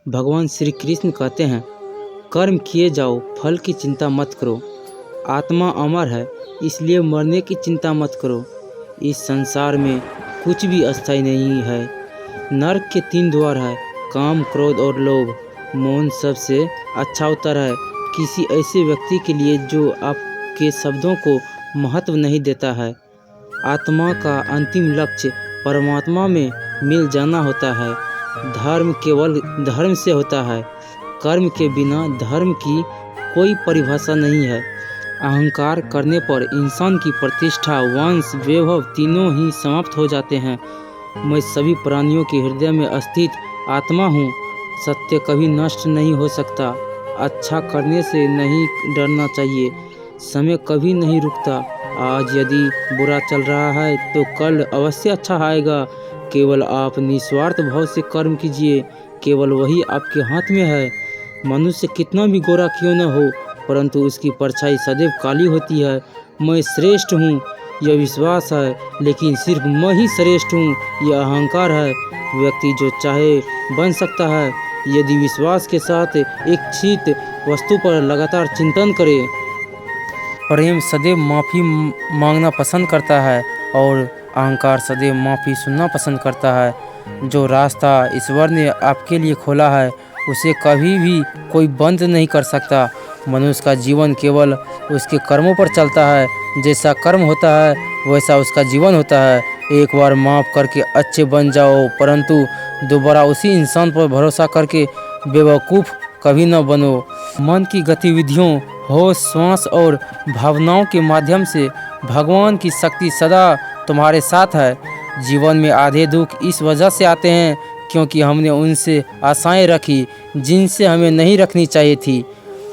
भगवान श्री कृष्ण कहते हैं, कर्म किए जाओ, फल की चिंता मत करो। आत्मा अमर है, इसलिए मरने की चिंता मत करो। इस संसार में कुछ भी अस्थायी नहीं है। नरक के 3 द्वार है, काम, क्रोध और लोभ। मौन सबसे अच्छा उत्तर है किसी ऐसे व्यक्ति के लिए जो आपके शब्दों को महत्व नहीं देता है। आत्मा का अंतिम लक्ष्य परमात्मा में मिल जाना होता है। धर्म केवल धर्म से होता है। कर्म के बिना धर्म की कोई परिभाषा नहीं है। अहंकार करने पर इंसान की प्रतिष्ठा, वंश, वैभव तीनों ही समाप्त हो जाते हैं। मैं सभी प्राणियों के हृदय में स्थित आत्मा हूँ। सत्य कभी नष्ट नहीं हो सकता। अच्छा करने से नहीं डरना चाहिए। समय कभी नहीं रुकता। आज यदि बुरा चल रहा है तो कल अवश्य अच्छा आएगा। केवल आप निस्वार्थ भाव से कर्म कीजिए, केवल वही आपके हाथ में है। मनुष्य कितना भी गोरा क्यों न हो, परंतु उसकी परछाई सदैव काली होती है। मैं श्रेष्ठ हूँ, यह विश्वास है, लेकिन सिर्फ मैं ही श्रेष्ठ हूँ, यह अहंकार है। व्यक्ति जो चाहे बन सकता है, यदि विश्वास के साथ इच्छित वस्तु पर लगातार चिंतन करे। प्रेम सदैव माफ़ी मांगना पसंद करता है और अहंकार सदैव माफ़ी सुनना पसंद करता है। जो रास्ता ईश्वर ने आपके लिए खोला है उसे कभी भी कोई बंद नहीं कर सकता। मनुष्य का जीवन केवल उसके कर्मों पर चलता है। जैसा कर्म होता है वैसा उसका जीवन होता है। एक बार माफ़ करके अच्छे बन जाओ, परंतु दोबारा उसी इंसान पर भरोसा करके बेवकूफ़ कभी न बनो। मन की गतिविधियों, होश, श्वास और भावनाओं के माध्यम से भगवान की शक्ति सदा तुम्हारे साथ है। जीवन में आधे दुख इस वजह से आते हैं क्योंकि हमने उनसे आशाएं रखी जिनसे हमें नहीं रखनी चाहिए थी।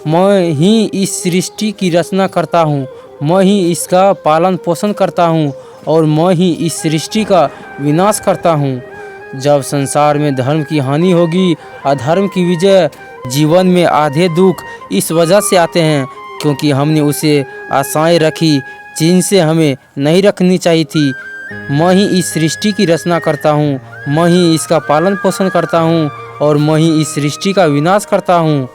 मैं ही इस सृष्टि की रचना करता हूँ, मैं ही इसका पालन पोषण करता हूँ और मैं ही इस सृष्टि का विनाश करता हूँ। जब संसार में धर्म की हानि होगी, अधर्म की विजय। जीवन में आधे दुख इस वजह से आते हैं क्योंकि हमने उसे आशाएं रखी जिनसे हमें नहीं रखनी चाहिए थी। मैं ही इस सृष्टि की रचना करता हूँ, मैं ही इसका पालन पोषण करता हूँ और मैं ही इस सृष्टि का विनाश करता हूँ।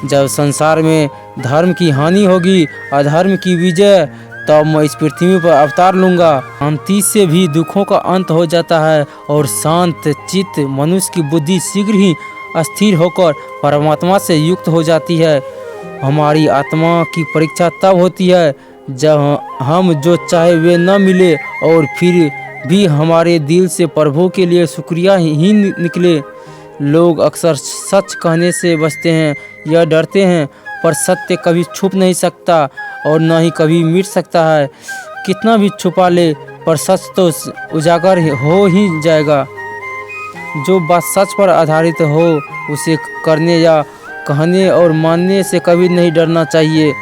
जब संसार में धर्म की हानि होगी, अधर्म की विजय, तब मैं इस पृथ्वी पर अवतार लूँगा। शांति से भी दुखों का अंत हो जाता है और शांत चित्त मनुष्य की बुद्धि शीघ्र ही अस्थिर होकर परमात्मा से युक्त हो जाती है। हमारी आत्मा की परीक्षा तब होती है जब हम जो चाहे वे न मिले और फिर भी हमारे दिल से प्रभु के लिए शुक्रिया ही निकले। लोग अक्सर सच कहने से बचते हैं या डरते हैं, पर सत्य कभी छुप नहीं सकता और न ही कभी मिट सकता है। कितना भी छुपा ले, पर सच तो उजागर हो ही जाएगा। जो बात सच पर आधारित हो उसे करने या कहने और मानने से कभी नहीं डरना चाहिए।